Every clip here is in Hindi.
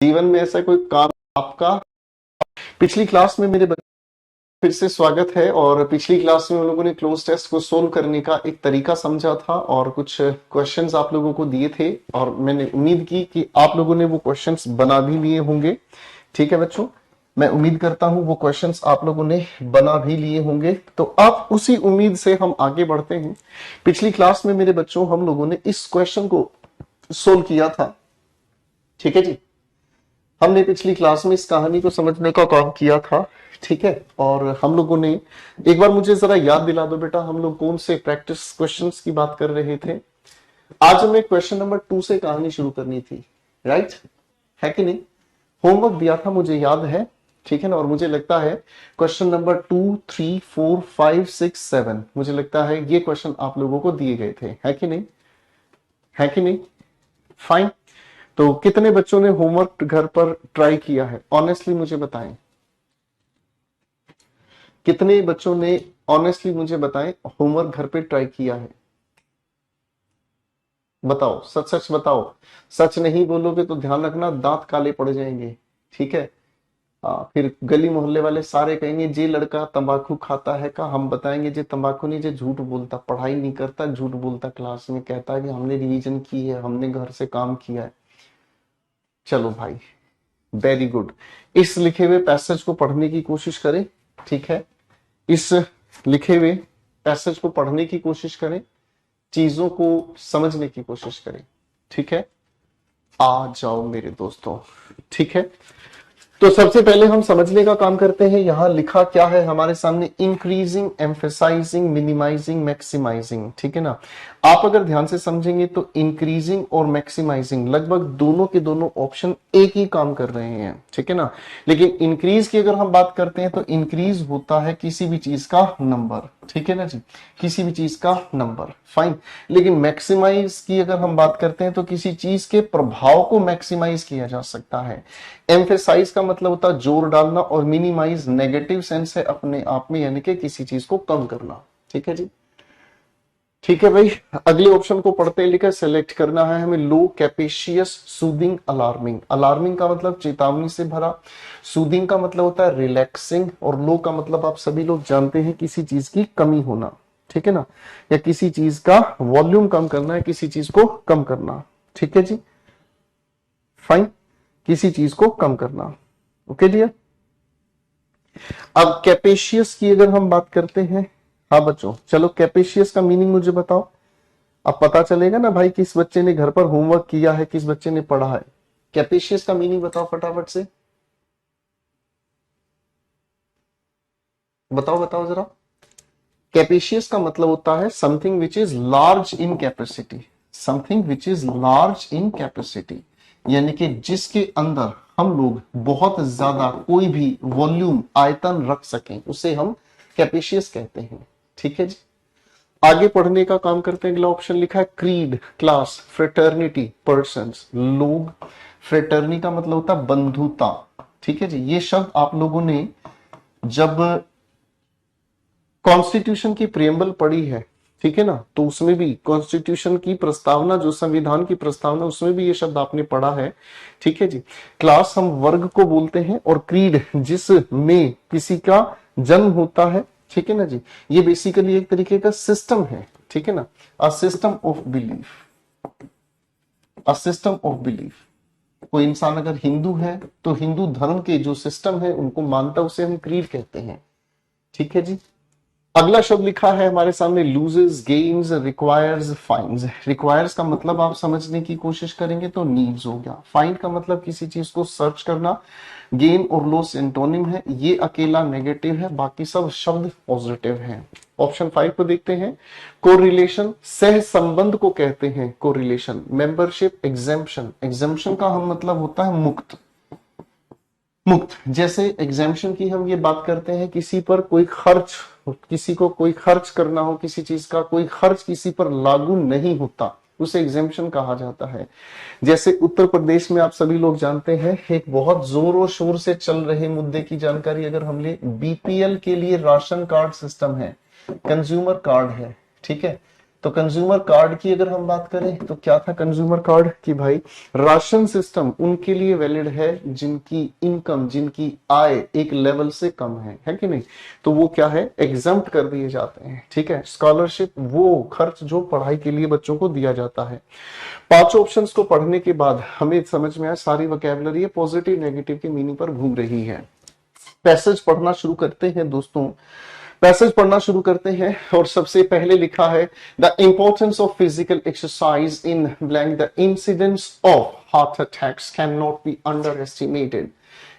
जीवन में ऐसा कोई काम आपका। पिछली क्लास में मेरे बच्चों फिर से स्वागत है। और पिछली क्लास में हम लोगों ने क्लोज टेस्ट को सोल्व करने का एक तरीका समझा था और कुछ क्वेश्चंस आप लोगों को दिए थे और मैंने उम्मीद की कि आप लोगों ने वो क्वेश्चंस बना भी लिए होंगे। ठीक है बच्चों, मैं उम्मीद करता हूं वो क्वेश्चंस आप लोगों ने बना भी लिए होंगे। तो आप उसी उम्मीद से हम आगे बढ़ते हैं। पिछली क्लास में मेरे बच्चों हम लोगों ने इस क्वेश्चन को सोल्व किया था। ठीक है जी, हमने पिछली क्लास में इस कहानी को समझने का काम किया था। ठीक है, और हम लोगों ने एक बार मुझे जरा याद दिला दो बेटा, हम लोग कौन से प्रैक्टिस क्वेश्चंस की बात कर रहे थे। आज हमें क्वेश्चन नंबर 2 से कहानी शुरू करनी थी, राइट? है कि नहीं? होमवर्क दिया था मुझे याद है, ठीक है ना। और मुझे लगता है क्वेश्चन नंबर 2, 3, 4, 5, 6, 7 मुझे लगता है ये क्वेश्चन आप लोगों को दिए गए थे, है कि नहीं? है कि नहीं? फाइन। तो कितने बच्चों ने होमवर्क घर पर ट्राई किया है? ऑनेस्टली मुझे बताएं, कितने बच्चों ने ऑनेस्टली मुझे बताएं होमवर्क घर पे ट्राई किया है? बताओ, सच सच बताओ। सच नहीं बोलोगे तो ध्यान रखना दांत काले पड़ जाएंगे। ठीक है, फिर गली मोहल्ले वाले सारे कहेंगे जे लड़का तंबाकू खाता है का। हम बताएंगे जे तंबाकू नहीं, जे झूठ बोलता, पढ़ाई नहीं करता, झूठ बोलता, क्लास में कहता है कि हमने रिवीजन की है, हमने घर से काम किया है। चलो भाई, वेरी गुड। इस लिखे हुए पैसेज को पढ़ने की कोशिश करें। ठीक है, इस लिखे हुए पैसेज को पढ़ने की कोशिश करें, चीजों को समझने की कोशिश करें। ठीक है, आ जाओ मेरे दोस्तों। ठीक है, तो सबसे पहले हम समझने का काम करते हैं। यहां लिखा क्या है हमारे सामने? Increasing, emphasising, minimising, maximising. ठीक है ना। आप अगर ध्यान से समझेंगे तो इंक्रीजिंग और मैक्सिमाइजिंग लगभग दोनों के दोनों ऑप्शन एक ही काम कर रहे हैं। ठीक है ना। लेकिन इंक्रीज की अगर हम बात करते हैं तो इंक्रीज होता है किसी भी चीज का नंबर। ठीक है ना जी, किसी भी चीज का नंबर, फाइन। लेकिन मैक्सिमाइज की अगर हम बात करते हैं तो किसी चीज के प्रभाव को मैक्सिमाइज किया जा सकता है। एम्फेसाइज का मतलब होता है जोर डालना, और मिनिमाइज नेगेटिव सेंस है अपने आप में, यानी कि किसी चीज को कम करना। ठीक है जी, ठीक है भाई। अगले ऑप्शन को पढ़ते लिखा सेलेक्ट करना है हमें। लो, कैपेशियस, सूदिंग, अलार्मिंग। अलार्मिंग का मतलब चेतावनी से भरा, सूदिंग का मतलब होता है रिलैक्सिंग, और लो का मतलब आप सभी लोग जानते हैं किसी चीज की कमी होना। ठीक है ना, या किसी चीज का वॉल्यूम कम करना है, किसी चीज को कम करना। ठीक है जी, फाइन, किसी चीज को कम करना। Okay dear. अब कैपेशियस की अगर हम बात करते हैं, हाँ बच्चों चलो कैपेशियस का मीनिंग मुझे बताओ। अब पता चलेगा ना भाई किस बच्चे ने घर पर होमवर्क किया है, किस बच्चे ने पढ़ा है। कैपेशियस का मीनिंग बताओ फटाफट से, बताओ बताओ जरा। कैपेशियस का मतलब होता है something which is large in capacity. Something which is large in capacity, यानी कि जिसके अंदर हम लोग बहुत ज्यादा कोई भी वॉल्यूम, आयतन रख सकें, उसे हम कैपेशियस कहते हैं। ठीक है जी, आगे पढ़ने का काम करते हैं। अगला ऑप्शन लिखा है क्रीड, क्लास, फ्रेटर्निटी, पर्सन्स, लोग। फ्रेटर्नी का मतलब होता है बंधुता। ठीक है जी, ये शब्द आप लोगों ने जब कॉन्स्टिट्यूशन की प्रियम्बल पढ़ी है, ठीक है ना, तो उसमें भी कॉन्स्टिट्यूशन की प्रस्तावना, जो संविधान की प्रस्तावना, उसमें भी ये शब्द आपने पढ़ा है। ठीक है जी। क्लास हम वर्ग को बोलते हैं, और क्रीड जिसमें किसी का जन्म होता है। ठीक है ना जी, ये बेसिकली एक तरीके का सिस्टम है। ठीक है ना, a system of belief, a system of belief. कोई इंसान अगर हिंदू है तो हिंदू धर्म के जो सिस्टम है उनको मानता, उसे हम क्रीड कहते हैं। ठीक है जी। अगला शब्द लिखा है हमारे सामने लूजेस, गेन्स, रिक्वायर्स, फाइंस। रिक्वायर्स का मतलब आप समझने की कोशिश करेंगे तो नीड्स हो गया। फाइंड का मतलब किसी चीज को सर्च करना। गेन और लॉस एंटोनिम है, ये अकेला नेगेटिव है, बाकी सब शब्द पॉजिटिव है। ऑप्शन 5 को देखते हैं। कोरिलेशन, सह संबंध को कहते हैं कोरिलेशन। Membership, exemption. एग्जेम्पशन का हम मतलब होता है मुक्त, मुक्त। जैसे एग्जामेशन की हम ये बात करते हैं, किसी पर कोई खर्च, किसी को कोई खर्च करना हो, किसी चीज का कोई खर्च किसी पर लागू नहीं होता, उसे एग्जामेशन कहा जाता है। जैसे उत्तर प्रदेश में आप सभी लोग जानते हैं एक बहुत जोरों शोर से चल रहे मुद्दे की जानकारी अगर हम ले, बीपीएल के लिए राशन कार्ड सिस्टम है, कंज्यूमर कार्ड है। ठीक है, तो कंज्यूमर कार्ड की अगर हम बात करें तो क्या था कंज्यूमर कार्ड कि भाई राशन सिस्टम उनके लिए वैलिड है जिनकी इनकम, जिनकी आय एक लेवल से कम है कि नहीं? तो वो क्या है, एग्जम्प्ट कर दिए जाते हैं। ठीक है, स्कॉलरशिप वो खर्च जो पढ़ाई के लिए बच्चों को दिया जाता है। पांच ऑप्शंस को पढ़ने के बाद हमें समझ में आया सारी वोकैबुलरी पॉजिटिव नेगेटिव के मीनिंग पर घूम रही है। पैसेज पढ़ना शुरू करते हैं दोस्तों, पैसेज पढ़ना शुरू करते हैं और सबसे पहले लिखा है the importance of physical exercise in blank, the incidence of heart attacks can not be under estimated.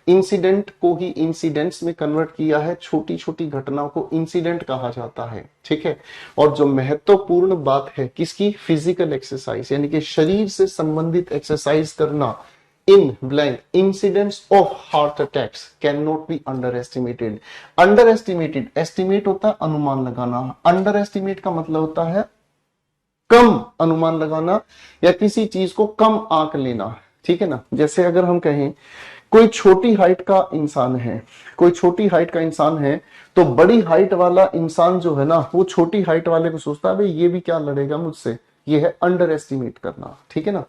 Incident को ही इंसिडेंट्स में कन्वर्ट किया है, छोटी छोटी घटनाओं को इंसिडेंट कहा जाता है। ठीक है, और जो महत्वपूर्ण बात है किसकी, फिजिकल एक्सरसाइज यानी कि शरीर से संबंधित एक्सरसाइज करना in blank incidents of heart attacks can not be under estimated. Under estimated, estimate होता है अनुमान लगाना, अंडर एस्टिमेट का मतलब होता है कम अनुमान लगाना या किसी चीज को कम आंक लेना। ठीक है ना, जैसे अगर हम कहें कोई छोटी हाइट का इंसान है, कोई छोटी हाइट का इंसान है, तो बड़ी हाइट वाला इंसान जो है ना वो छोटी हाइट वाले को सोचता है भाई ये भी क्या लड़ेगा मुझसे, ये है अंडर एस्टिमेट करना। ठीक है ना,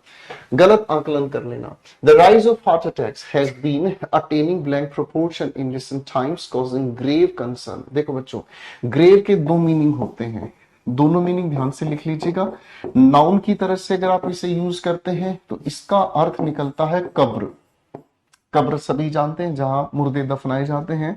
गलत आकलन कर लेना। The rise of heart attacks has been attaining blank proportion in recent times causing grave concern. देखो बच्चों, ग्रेव के दो मीनिंग होते हैं, दोनों मीनिंग ध्यान से लिख लीजिएगा। नाउन की तरह से अगर आप इसे यूज करते हैं तो इसका अर्थ निकलता है कब्र, कब्र सभी जानते हैं जहां मुर्दे दफनाए जाते हैं।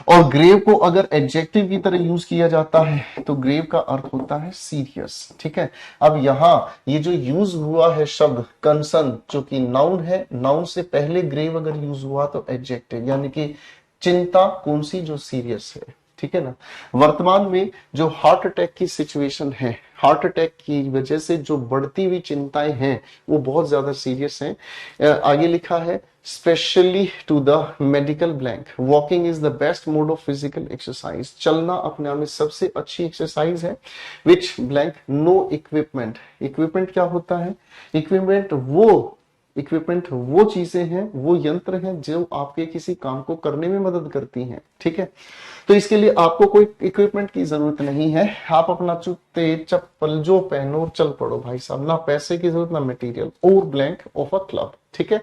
और ग्रेव को अगर एडजेक्टिव की तरह यूज किया जाता है तो ग्रेव का अर्थ होता है सीरियस। ठीक है, अब यहां ये जो यूज हुआ है शब्द कंसर्न जो कि नाउन है, नाउन से पहले ग्रेव अगर यूज हुआ तो एडजेक्टिव यानी कि चिंता कौन सी, जो सीरियस है। ठीक है ना, वर्तमान में जो हार्ट अटैक की सिचुएशन है, हार्ट अटैक की वजह से जो बढ़ती हुई चिंताएं हैं वो बहुत ज्यादा सीरियस हैं। आगे लिखा है specially to the medical blank walking is the best mode of physical exercise. चलना अपने आप में सबसे अच्छी एक्सरसाइज है। Which blank no equipment, equipment क्या होता है, इक्विपमेंट वो चीजें हैं, वो यंत्र हैं जो आपके किसी काम को करने में मदद करती हैं। ठीक है, तो इसके लिए आपको कोई इक्विपमेंट की जरूरत नहीं है, आप अपना जूते चप्पल जो पहनो चल पड़ो भाई साहब, ना पैसे की जरूरत ना मटेरियल, और ब्लैंक ऑफ अ क्लब। ठीक है,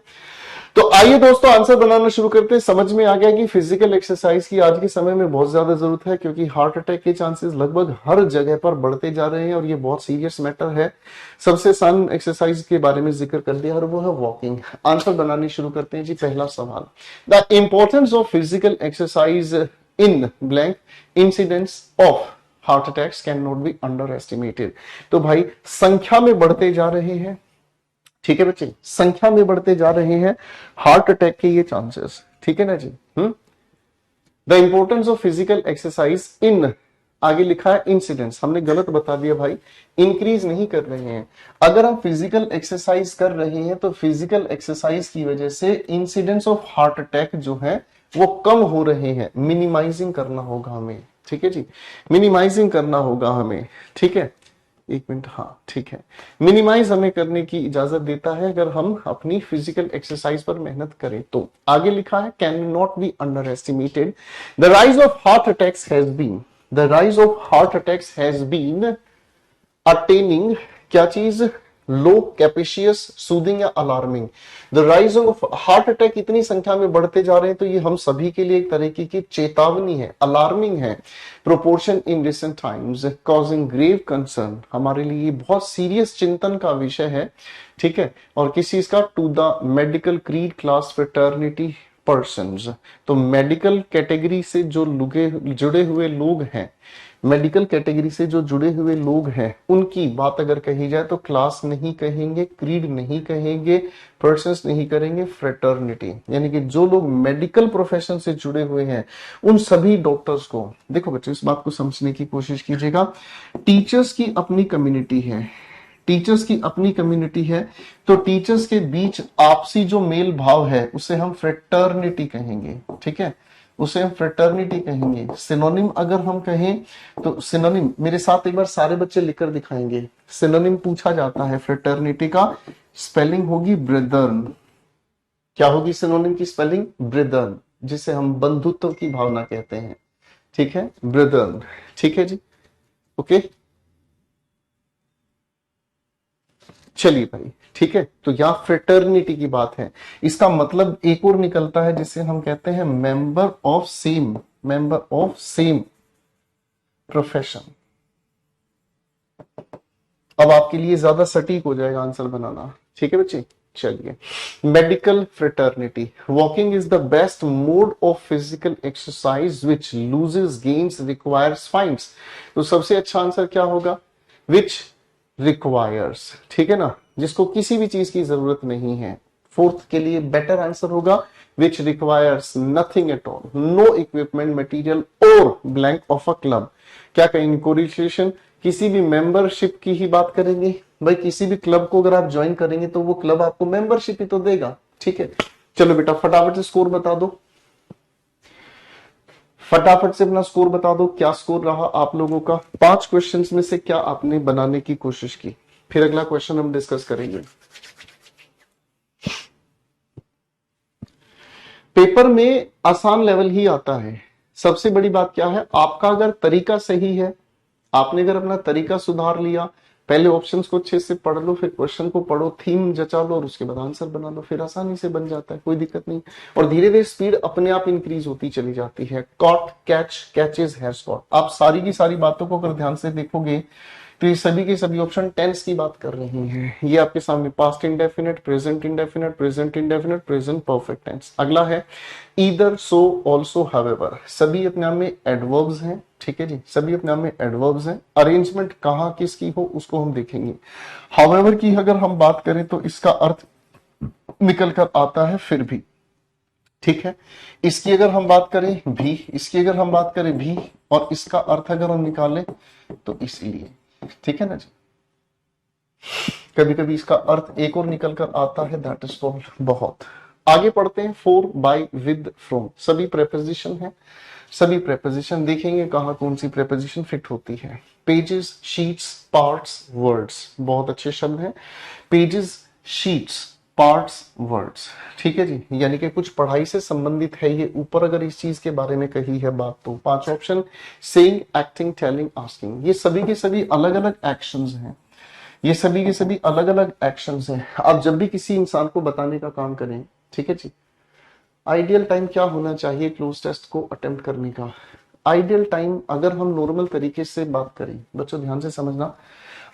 तो आइए दोस्तों आंसर बनाना शुरू करते हैं। समझ में आ गया कि फिजिकल एक्सरसाइज की आज के समय में बहुत ज्यादा जरूरत है क्योंकि हार्ट अटैक के चांसेस लगभग हर जगह पर बढ़ते जा रहे हैं और ये बहुत सीरियस मैटर है। सबसे आसान एक्सरसाइज के बारे में जिक्र कर दिया और वो है वॉकिंग। आंसर बनानी शुरू करते हैं जी। पहला सवाल, the importance of physical exercise in blank incidents of heart attacks can not be under estimated. तो भाई संख्या में बढ़ते जा रहे हैं, ठीक है बच्चे, संख्या में बढ़ते जा रहे हैं हार्ट अटैक के ये चांसेस। ठीक है ना जी। The importance of physical exercise in, आगे लिखा है इंसिडेंट्स, हमने गलत बता दिया भाई, इंक्रीज नहीं कर रहे हैं। अगर हम फिजिकल एक्सरसाइज कर रहे हैं तो फिजिकल एक्सरसाइज की वजह से इंसिडेंट्स ऑफ हार्ट अटैक जो है वो कम हो रहे हैं। मिनिमाइजिंग करना होगा हमें। ठीक है जी, मिनिमाइजिंग करना होगा हमें। ठीक है, एक मिनट, हाँ ठीक है, मिनिमाइज हमें करने की इजाजत देता है अगर हम अपनी फिजिकल एक्सरसाइज पर मेहनत करें तो। आगे लिखा है can not be under estimated, the rise of heart attacks has been, the rise of heart attacks has been attaining, क्या चीज, लो, कैपेशियस, सूदिंग या alarming. The rise of heart attack इतनी संख्या में बढ़ते जा रहे हैं तो ये हम सभी के लिए एक तरीके की चेतावनी है, अलार्मिंग है। Proportion in recent times causing grave concern, हमारे लिए बहुत सीरियस चिंतन का विषय है। ठीक है, और किस चीज का, to the medical creed class fraternity persons. तो मेडिकल कैटेगरी से जो जुड़े हुए लोग हैं, मेडिकल कैटेगरी से जो जुड़े हुए लोग हैं उनकी बात अगर कही जाए तो क्लास नहीं कहेंगे, क्रीड नहीं कहेंगे, पर्सन्स नहीं करेंगे, फ्रेटर्निटी, यानी कि जो लोग मेडिकल प्रोफेशन से जुड़े हुए हैं उन सभी डॉक्टर्स को। देखो बच्चों इस बात को समझने की कोशिश कीजिएगा, टीचर्स की अपनी कम्युनिटी है, टीचर्स की अपनी कम्युनिटी है, तो टीचर्स के बीच आपसी जो मेल भाव है उसे हम फ्रेटर्निटी कहेंगे। ठीक है, उसे हम फ्रेटर्निटी कहेंगे। सिनोनिम अगर हम कहें तो सिनोनिम, मेरे साथ एक बार सारे बच्चे लिखकर दिखाएंगे, सिनोनिम पूछा जाता है फ्रेटर्निटी का, स्पेलिंग होगी ब्रदर्न। क्या होगी सिनोनिम की स्पेलिंग, ब्रदर्न, जिसे हम बंधुत्व की भावना कहते हैं। ठीक है, ब्रदर्न। ठीक है जी, ओके। चलिए भाई, ठीक है, तो यहाँ फ्रेटर्निटी की बात है। इसका मतलब एक और निकलता है जिसे हम कहते हैं मेंबर ऑफ सेम प्रोफेशन। अब आपके लिए ज्यादा सटीक हो जाएगा आंसर बनाना, ठीक है बच्चे। चलिए, medical fraternity, walking is the best mode of physical exercise which loses gains requires finds. तो सबसे अच्छा आंसर क्या होगा? विच रिक्वायर्स, ठीक है ना, जिसको किसी भी चीज की जरूरत नहीं है। फोर्थ के लिए बेटर आंसर होगा which requires nothing at all, no equipment material और ब्लैंक ऑफ अ क्लब। क्या कहेंगे? कोरिलेशन, किसी भी मेंबरशिप की ही बात करेंगे भाई। किसी भी क्लब को अगर आप ज्वाइन करेंगे तो वो क्लब आपको मेंबरशिप ही तो देगा, ठीक है। चलो बेटा फटाफट से स्कोर बता दो, फटाफट से अपना स्कोर बता दो। क्या स्कोर रहा आप लोगों का? 5 क्वेश्चंस में से क्या आपने बनाने की कोशिश की? फिर अगला क्वेश्चन हम डिस्कस करेंगे। पेपर में आसान लेवल ही आता है। सबसे बड़ी बात क्या है? आपका अगर तरीका सही है, आपने अगर अपना तरीका सुधार लिया, पहले ऑप्शंस को अच्छे से पढ़ लो, फिर क्वेश्चन को पढ़ो, थीम जचा लो और उसके बाद आंसर बना लो, फिर आसानी से बन जाता है, कोई दिक्कत नहीं। और धीरे धीरे स्पीड अपने आप इंक्रीज होती चली जाती है। Caught, catch, catches, have spot, आप सारी की सारी बातों को अगर ध्यान से देखोगे तो ये सभी के सभी ऑप्शन टेंस की बात कर रही हैं। ये आपके सामने past indefinite, present indefinite, present indefinite, present perfect tense. अगला है ईदर, सो, ऑल्सो, हावेवर, सभी अपने आप में एडवर्ब्स हैं, ठीक है जी, सभी अपने आप में एडवर्ब्स हैं। अरेंजमेंट कहां किसकी हो उसको हम देखेंगे। हावेवर की अगर हम बात करें तो इसका अर्थ निकल कर आता है फिर भी, ठीक है। इसकी अगर हम बात करें भी, इसकी अगर हम बात करें भी, और इसका अर्थ अगर हम निकालें तो इसलिए, ठीक है ना जी। कभी कभी इसका अर्थ एक और निकल कर आता है, दैट इज कॉल्ड बहुत। आगे पढ़ते हैं। फॉर, बाय, विद, फ्रॉम, सभी प्रेपोजिशन है। सभी प्रेपोजिशन देखेंगे कहां कौन सी प्रेपोजिशन फिट होती है। पेजेस, शीट्स, पार्ट्स, वर्ड्स, बहुत अच्छे शब्द हैं। पेजेस, शीट्स, पार्ट्स, वर्ड्स, ठीक है जी, यानी कि कुछ पढ़ाई से संबंधित है ये। ऊपर अगर इस चीज के बारे में कही है बात तो 5 option, saying, acting, telling, asking, ये सभी के सभी अलग अलग एक्शंस हैं। ये सभी के सभी अलग अलग एक्शंस हैं। आप जब भी किसी इंसान को बताने का काम करें, ठीक है जी, आइडियल टाइम क्या होना चाहिए क्लोज टेस्ट को अटेम्प्ट करने का? आइडियल टाइम अगर हम नॉर्मल तरीके से बात करें, बच्चों ध्यान से समझना,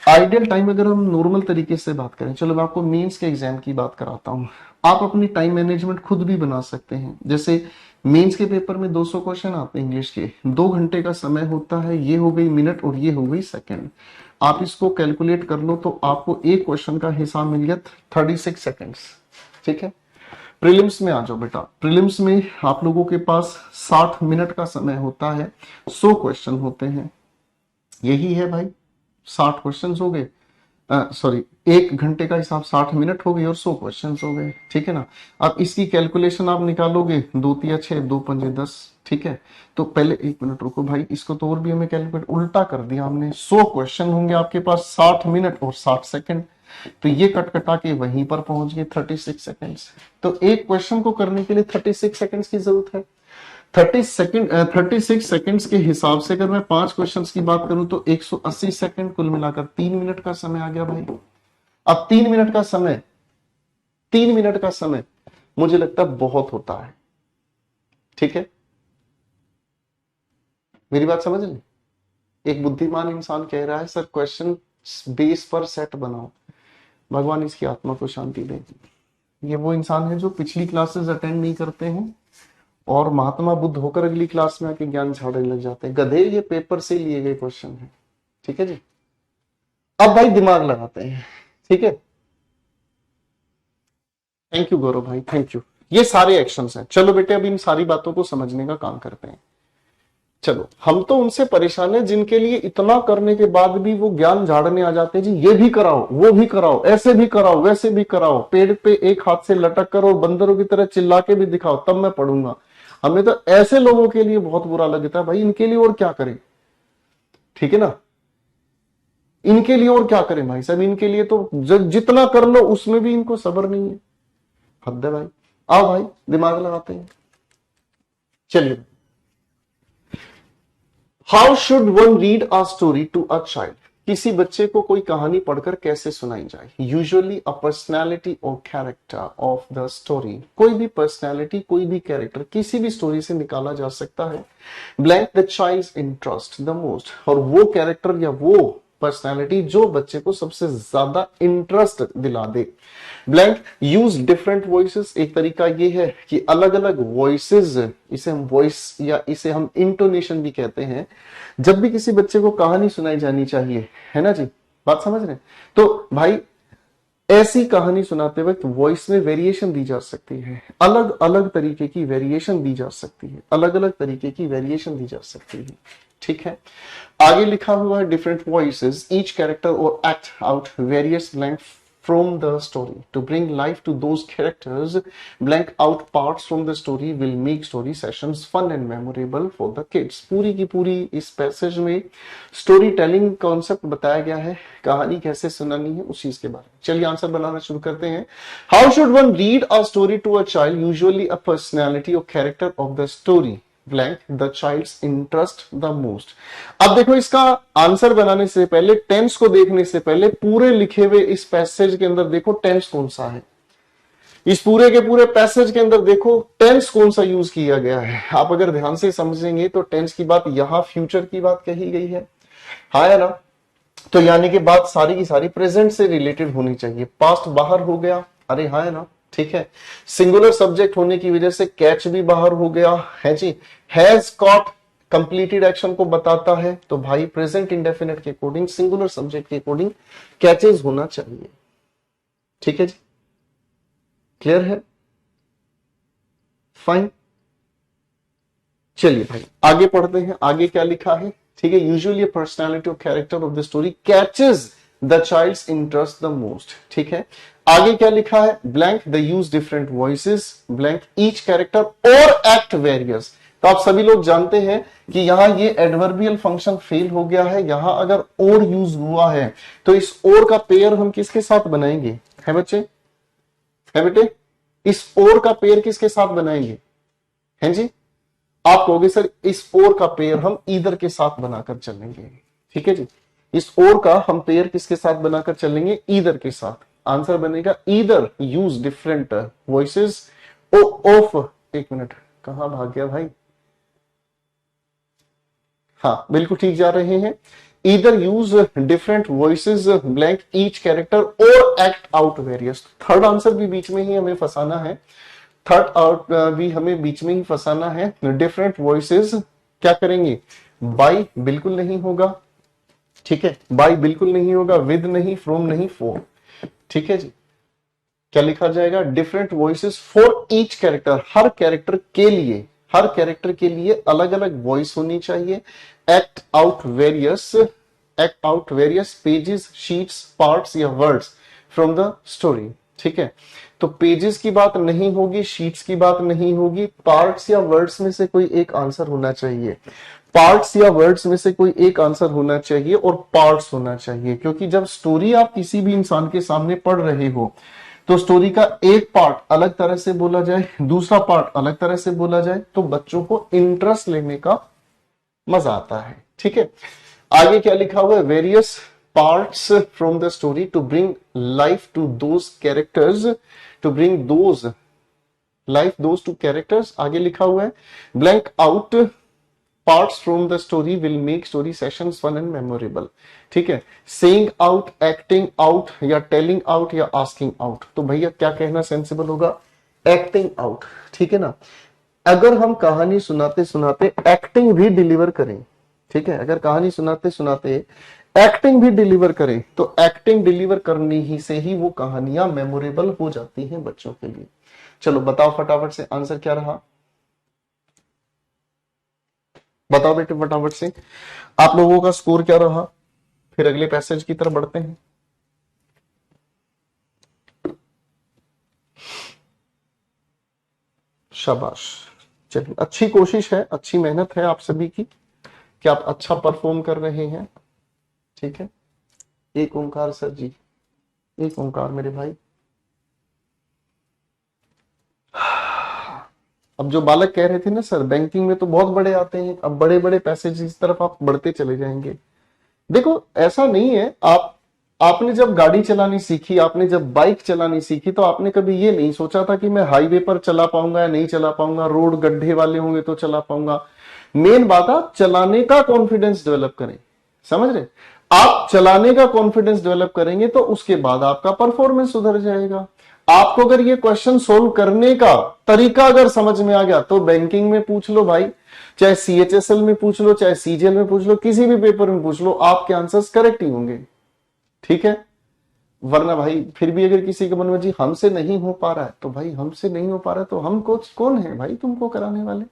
आइडियल टाइम अगर हम नॉर्मल तरीके से बात करें, चलो मैं आपको मेंस के एग्जाम की बात कराता हूं। आप अपनी टाइम मैनेजमेंट खुद भी बना सकते हैं। जैसे मेंस के पेपर में 200 क्वेश्चन आते हैं इंग्लिश के, 2 घंटे का समय होता है, ये हो गई मिनट और ये हो गई सेकंड। आप इसको कैलकुलेट कर लो तो आपको एक क्वेश्चन का हिसाब मिल गया 36 सेकेंड्स, ठीक है। प्रीलिम्स में आ जाओ बेटा। प्रीलिम्स में आप लोगों के पास 60 मिनट का समय होता है, 100 क्वेश्चन होते हैं, यही है भाई। 60 क्वेश्चन हो गए, सॉरी, 1 घंटे का हिसाब 60 मिनट हो गए और 100 क्वेश्चन हो गए, ठीक है ना। अब इसकी कैलकुलेशन आप निकालोगे, 2 तिया 6, 2 पंजे 10, ठीक है। तो पहले 1 मिनट रुको भाई, इसको तो और भी हमें कैलकुलेट उल्टा कर दिया हमने। 100 क्वेश्चन होंगे आपके पास, 60 मिनट और 60 सेकंड, तो ये कट कटा के वहीं पर पहुंच गए 36 सेकंड्स। तो एक क्वेश्चन को करने के लिए 36 सेकंड्स की जरूरत है। 36 सेकंड्स के हिसाब से अगर मैं 5 क्वेश्चंस की बात करूं तो 180 सेकंड, कुल मिलाकर 3 मिनट का समय आ गया भाई। अब 3 मिनट का समय, 3 मिनट का समय मुझे लगता है बहुत होता है, ठीक है। मेरी बात समझ लें। एक बुद्धिमान इंसान कह रहा है सर क्वेश्चन बेस पर सेट बनाओ, भगवान इसकी आत्मा को शांति दे। ये वो इंसान है जो पिछली क्लासेस अटेंड नहीं करते हैं और महात्मा बुद्ध होकर अगली क्लास में आके ज्ञान झाड़ने लग जाते हैं। गधे, ये पेपर से लिए गए क्वेश्चन है, ठीक है जी। अब भाई दिमाग लगाते हैं, ठीक है। थैंक यू गौरव भाई, थैंक यू। ये सारे एक्शंस हैं। चलो बेटे अब इन सारी बातों को समझने का काम करते हैं। चलो, हम तो उनसे परेशान है जिनके लिए इतना करने के बाद भी वो ज्ञान झाड़ने आ जाते हैं जी, ये भी कराओ, वो भी कराओ, ऐसे भी कराओ, वैसे भी कराओ, पेड़ पे एक हाथ से लटक कर और बंदरों की तरह चिल्ला के भी दिखाओ तब मैं पढ़ूंगा। हमें तो ऐसे लोगों के लिए बहुत बुरा लगता है भाई, इनके लिए और क्या करें, ठीक है ना। इनके लिए और क्या करें भाई साहब, इनके लिए तो जितना कर लो उसमें भी इनको सब्र नहीं है। हद है भाई। आओ भाई दिमाग लगाते हैं। चलिए, how should one read a story to a child? किसी बच्चे को कोई कहानी पढ़कर कैसे सुनाई जाए? यूजुअली अ पर्सनैलिटी और कैरेक्टर ऑफ द स्टोरी, कोई भी पर्सनैलिटी, कोई भी कैरेक्टर किसी भी स्टोरी से निकाला जा सकता है। Blank the child interest the most, और वो कैरेक्टर या वो पर्सनैलिटी जो बच्चे को सबसे ज्यादा इंटरेस्ट दिला दे। ब्लैंक यूज डिफरेंट वॉइसेस, एक तरीका ये है कि अलग अलग वॉइसेस, इसे हम वॉइस या इसे हम इंटोनेशन भी कहते हैं। जब भी किसी बच्चे को कहानी सुनाई जानी चाहिए, है ना जी, बात समझ रहे हैं? तो भाई ऐसी कहानी सुनाते वक्त वॉइस में वेरिएशन दी जा सकती है, अलग अलग तरीके की वेरिएशन दी जा सकती है, अलग अलग तरीके की वेरिएशन दी जा सकती है। ठीक है, आगे लिखा हुआ है डिफरेंट वॉइसेस ईच कैरेक्टर और act out various blank from the story to bring life to those characters. Blank out parts from the story will make story sessions fun and memorable for the kids. पूरी की पूरी इस पैसेज में स्टोरी टेलिंग कॉन्सेप्ट बताया गया है, कहानी कैसे सुनानी है उस चीज के बारे में। चलिए आंसर बनाना शुरू करते हैं। How should one read a story to a child? Usually a personality और character of the story blank the child's interest the most. अब देखो, इसका आंसर बनाने से पहले, टेंस को देखने से पहले, पूरे लिखे हुए इस पैसेज के अंदर देखो टेंस कौन सा है। इस पूरे के पूरे पैसेज के अंदर देखो टेंस कौन सा यूज किया गया है। आप अगर ध्यान से समझेंगे तो टेंस की बात यहां फ्यूचर की बात कही गई है, हाँ है ना? तो यानी कि बात सारी की सारी प्रेजेंट से रिलेटेड होनी चाहिए। पास्ट बाहर हो गया, अरे हाँ है ना, ठीक है। सिंगुलर सब्जेक्ट होने की वजह से कैच भी बाहर हो गया है जी। हैज कॉट कंप्लीटेड एक्शन को बताता है, तो भाई प्रेजेंट इंडेफिनिट के अकॉर्डिंग, सिंगुलर सब्जेक्ट के अकॉर्डिंग कैचेज होना चाहिए। ठीक है जी, क्लियर है, फाइन। चलिए भाई आगे पढ़ते हैं, आगे क्या लिखा है। ठीक है, यूजुअली पर्सनालिटी और character of the story catches the child's interest the most. ठीक है, आगे क्या लिखा है? Blank the use different voices blank each character और एक्ट वेरियस। तो आप सभी लोग जानते हैं कि यहां ये एडवर्बियल फंक्शन फेल हो गया है। यहां अगर और यूज हुआ है तो इस और का पेयर हम किसके साथ बनाएंगे? है बच्चे, है बेटे, इस और का पेयर किसके साथ बनाएंगे? हैं जी, आप कहोगे सर इस और का पेयर हम ईदर के साथ बनाकर चलेंगे। ठीक है जी, इस और का हम पेयर किसके साथ बनाकर चलेंगे? ईदर के साथ। आंसर बनेगा either use different voices of, एक मिनट कहां भाग गया भाई, हाँ बिल्कुल ठीक जा रहे हैं। Either use different voices blank each character और act out various. Third answer भी बीच में ही हमें फंसाना है, थर्ड आउट भी हमें बीच में ही फंसाना है। डिफरेंट वॉइसेस क्या करेंगे? बाय बिल्कुल नहीं होगा, ठीक है, बाय बिल्कुल नहीं होगा, विद नहीं, फ्रॉम नहीं, फॉर। ठीक है जी, क्या लिखा जाएगा? Different voices for each character, her character के लिए, हर कैरेक्टर के लिए अलग अलग वॉइस होनी चाहिए। Act out various, act out various pages, sheets, parts या वर्ड्स फ्रॉम द स्टोरी। ठीक है, तो पेजेस की बात नहीं होगी, शीट्स की बात नहीं होगी, पार्ट्स या वर्ड्स में से कोई एक आंसर होना चाहिए। पार्ट्स या वर्ड्स में से कोई एक आंसर होना चाहिए और पार्ट्स होना चाहिए, क्योंकि जब स्टोरी आप किसी भी इंसान के सामने पढ़ रहे हो तो स्टोरी का एक पार्ट अलग तरह से बोला जाए, दूसरा पार्ट अलग तरह से बोला जाए, तो बच्चों को इंटरेस्ट लेने का मजा आता है। ठीक है, आगे क्या लिखा हुआ है? Various parts from the story to bring life to those characters, to bring those life those to characters. आगे लिखा हुआ है blank out parts from the story will make story sessions fun and memorable. ठीक है, सेइंग आउट, एक्टिंग आउट या टेलिंग आउट या आस्किंग आउट। तो भैया क्या कहना सेंसिबल होगा? Acting out. ठीक है ना, अगर हम कहानी सुनाते सुनाते एक्टिंग भी डिलीवर करें, ठीक है, अगर कहानी सुनाते सुनाते एक्टिंग भी डिलीवर करें तो एक्टिंग डिलीवर करनी ही से ही वो कहानियां मेमोरेबल हो जाती हैं बच्चों के लिए। चलो बताओ फटाफट से आंसर क्या रहा, बताओ बेटे फटाफट से, आप लोगों का स्कोर क्या रहा? फिर अगले पैसेज की तरफ बढ़ते हैं। शाबाश, चलिए अच्छी कोशिश है, अच्छी मेहनत है आप सभी की कि आप अच्छा परफॉर्म कर रहे हैं। ठीक है, एक ओंकार सर जी, एक ओंकार मेरे भाई। अब जो बालक कह रहे थे ना सर बैंकिंग में तो बहुत बड़े आते हैं, अब बड़े बड़े पैसेज इस तरफ आप बढ़ते चले जाएंगे। देखो ऐसा नहीं है, आपने जब गाड़ी चलानी सीखी, आपने जब बाइक चलानी सीखी, तो आपने कभी ये नहीं सोचा था कि मैं हाईवे पर चला पाऊंगा या नहीं चला पाऊंगा, रोड गड्ढे वाले होंगे तो चला पाऊंगा। मेन बात आप चलाने का कॉन्फिडेंस डेवलप करें, समझ रहे? आप चलाने का कॉन्फिडेंस डेवलप करेंगे तो उसके बाद आपका परफॉर्मेंस सुधर जाएगा। आपको अगर ये क्वेश्चन सोल्व करने का तरीका अगर समझ में आ गया तो बैंकिंग में पूछ लो भाई, चाहे सीएचएसएल में पूछ लो, चाहे सीजीएल में पूछ लो, किसी भी पेपर में पूछ लो, आपके आंसर्स करेक्ट ही होंगे, ठीक है। वरना भाई फिर भी अगर किसी के मन में जी हमसे नहीं हो पा रहा है, तो भाई हमसे नहीं हो पा रहा है तो हम कोच कौन है भाई तुमको कराने वाले?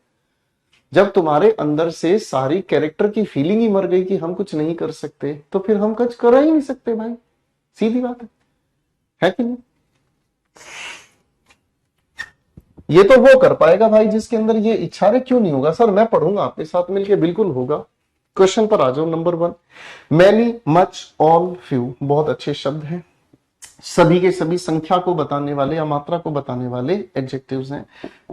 जब तुम्हारे अंदर से सारी कैरेक्टर की फीलिंग ही मर गई कि हम कुछ नहीं कर सकते, तो फिर हम कुछ करा ही नहीं सकते भाई, सीधी बात है कि नहीं? ये तो वो कर पाएगा भाई जिसके अंदर ये इच्छा है। क्यों नहीं होगा सर, मैं पढ़ूंगा आपके साथ मिलके, बिल्कुल होगा। क्वेश्चन पर आ जाओ, number 1। Many, much, all, few बहुत अच्छे शब्द हैं, सभी के सभी संख्या को बताने वाले या मात्रा को बताने वाले एडजेक्टिव्स हैं।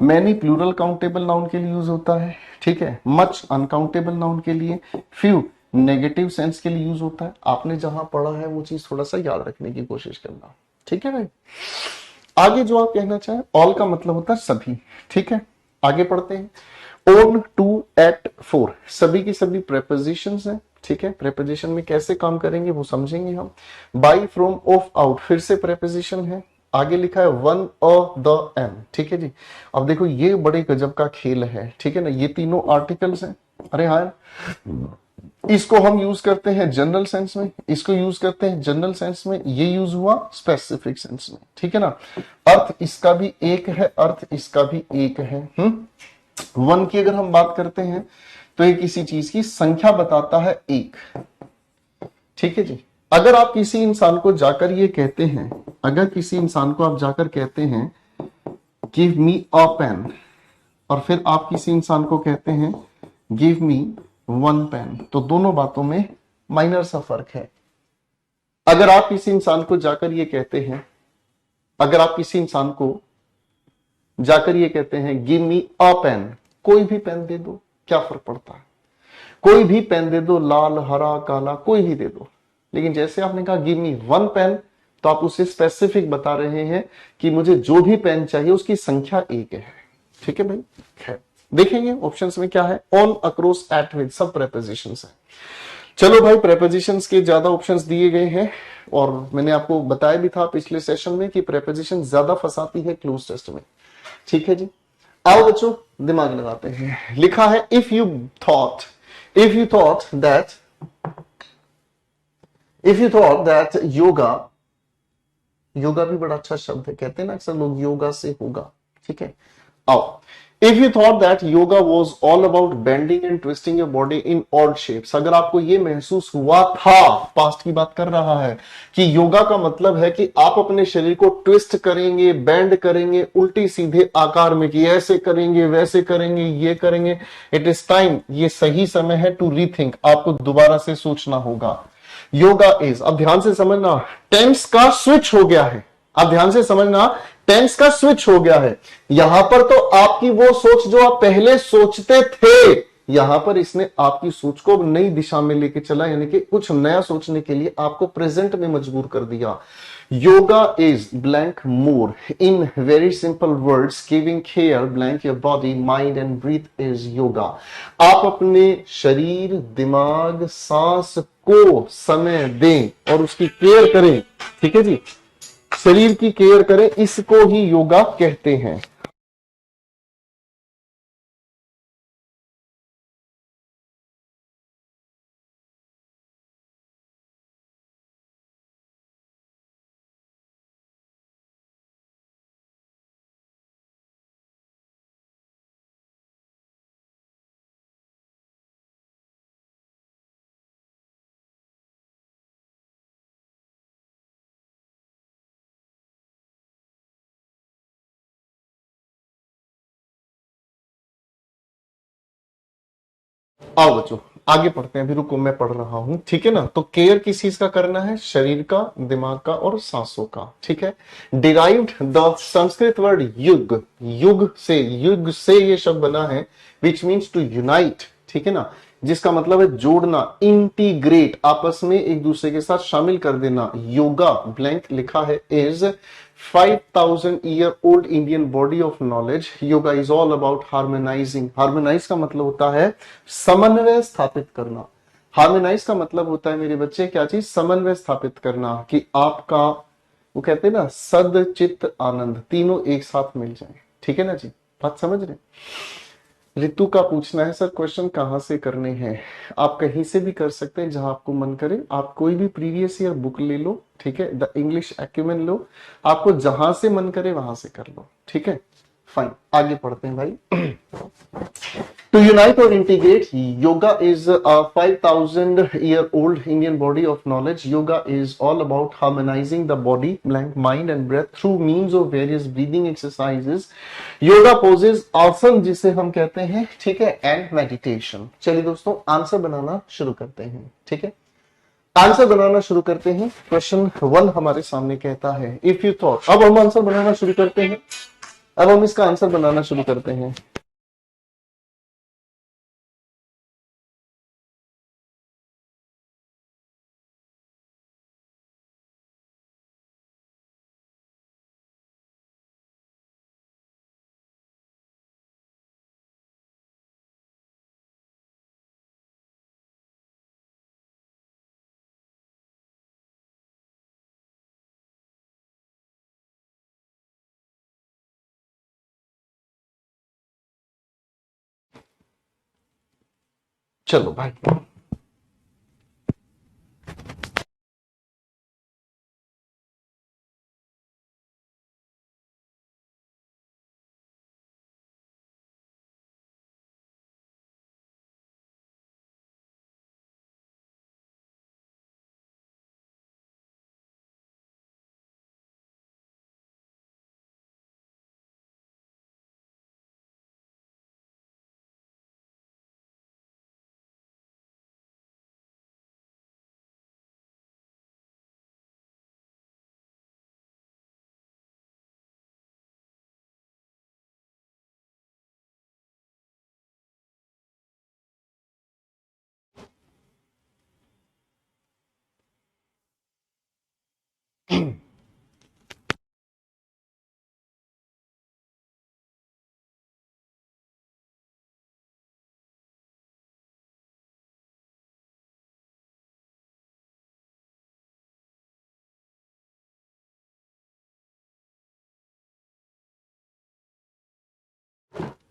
मैनी प्लूरल काउंटेबल नाउन के लिए यूज होता है, ठीक है। मच अनकाउंटेबल नाउन के लिए, फ्यू नेगेटिव सेंस के लिए यूज होता है। आपने जहां पढ़ा है वो चीज थोड़ा सा याद रखने की कोशिश करना, ठीक है भाई। आगे जो आप कहना चाहें, ऑल का मतलब होता है सभी, ठीक है। आगे पढ़ते हैं। ओन, टू, एट, फोर सभी की सभी प्रेपोजिशंस हैं, ठीक है। प्रेपोजिशन में कैसे काम करेंगे वो समझेंगे हम। बाई, फ्रॉम, ऑफ, आउट फिर से प्रेपोजिशन है। आगे लिखा है वन, अ, द, एन, ठीक है जी। अब देखो ये बड़े गजब का खेल है, ठीक है ना। ये तीनों आर्टिकल्स हैं। अरे हाँ, इसको हम यूज करते हैं जनरल सेंस में, इसको यूज करते हैं जनरल सेंस में, ये यूज हुआ स्पेसिफिक सेंस में, ठीक है ना। अर्थ इसका भी एक है, अर्थ इसका भी एक है। वन की अगर हम बात करते हैं तो ये किसी चीज की संख्या बताता है, एक, ठीक है जी। अगर आप किसी इंसान को जाकर ये कहते हैं, अगर किसी इंसान को आप जाकर कहते हैं गिव मी अ पेन, और फिर आप किसी इंसान को कहते हैं गिव मी वन पेन, तो दोनों बातों में माइनर सा फर्क है। अगर आप किसी इंसान को जाकर ये कहते हैं, अगर आप किसी इंसान को जाकर ये कहते हैं गिव मी अ पेन, कोई भी पेन दे दो, क्या फर्क पड़ता है? कोई भी पेन दे दो, लाल, हरा, काला, कोई भी दे दो। लेकिन जैसे आपने कहा गिव मी वन पेन, तो आप उसे स्पेसिफिक बता रहे हैं कि मुझे जो भी पेन चाहिए उसकी संख्या एक है, ठीक है भाई। खैर देखेंगे ऑप्शंस में क्या है। ऑन, अक्रॉस, एट, विद सब प्रेपोजिशंस है। चलो भाई, प्रेपोजिशंस के ज्यादा ऑप्शंस दिए गए हैं, और मैंने आपको बताया भी था पिछले सेशन में कि प्रेपोजिशन ज्यादा फंसाती है क्लोज टेस्ट में, ठीक है जी। आओ बच्चों दिमाग लगाते हैं। लिखा है if you thought that yoga, yoga भी बड़ा अच्छा शब्द है, कहते हैं ना अक्सर लोग योगा से होगा, ठीक है। आओ, if you thought that yoga was all about bending and twisting your body in odd shapes, अगर आपको ये महसूस हुआ था, पास्ट की बात कर रहा है, कि योगा का मतलब है कि आप अपने शरीर को ट्विस्ट करेंगे, बेंड करेंगे, उल्टी सीधे आकार में, कि ऐसे करेंगे, वैसे करेंगे, ये करेंगे, इट इज टाइम, ये सही समय है टू रीथिंक, आपको दोबारा से सोचना होगा। योगा इज, अब ध्यान से समझना, टेंस का स्विच हो गया है। अब ध्यान से समझना, टेंस का स्विच हो गया है। यहां पर तो आपकी वो सोच जो आप पहले सोचते थे, यहां पर इसने आपकी सोच को नई दिशा में लेके चला, यानी कि कुछ नया सोचने के लिए आपको प्रेजेंट में मजबूर कर दिया। Yoga is blank more, in very simple words giving care blank your body mind and breath is yoga. आप अपने शरीर, दिमाग, सांस को समय दें और उसकी केयर करें, ठीक है जी। शरीर की केयर करें, इसको ही योगा कहते हैं। आओ बच्चों आगे पढ़ते हैं, अभी रुको मैं पढ़ रहा हूं, ठीक है ना। तो केयर किस चीज का करना है? शरीर का, दिमाग का और सांसों का, ठीक है। डिराइव्ड द संस्कृत वर्ड युग, युग से ये शब्द बना है, विच मीन्स टू यूनाइट, ठीक है ना। जिसका मतलब है जोड़ना, इंटीग्रेट, आपस में एक दूसरे के साथ शामिल कर देना। योगा ब्लैंक लिखा है is 5000 year old Indian body of knowledge. Yoga is all about harmonising. Harmonise का मतलब होता है समन्वय स्थापित करना। हार्मोनाइज का मतलब होता है मेरे बच्चे क्या चीज, समन्वय स्थापित करना, कि आपका वो कहते हैं ना सद चित्त आनंद तीनों एक साथ मिल जाए। ठीक है ना जी, बात समझ रहे। ऋतु का पूछना है सर क्वेश्चन कहां से करने हैं। आप कहीं से भी कर सकते हैं जहां आपको मन करे। आप कोई भी प्रीवियस ईयर बुक ले लो, ठीक है, द इंग्लिश एक्यूमेन लो, आपको जहां से मन करे वहां से कर लो। ठीक है, फाइन, आगे पढ़ते हैं भाई। To unite or integrate, yoga is a 5000 year old Indian body of knowledge. Yoga is all about harmonizing the body, mind and breath through means of various breathing exercises. Yoga poses, आसन जिसे हम कहते हैं, ठीक है, and meditation. चलिए दोस्तों आंसर बनाना शुरू करते हैं। ठीक है, आंसर बनाना शुरू करते हैं। क्वेश्चन 1 हमारे सामने कहता है इफ यू थॉट। अब हम आंसर बनाना शुरू करते हैं। अब हम इसका आंसर बनाना शुरू करते हैं। चलो भाई,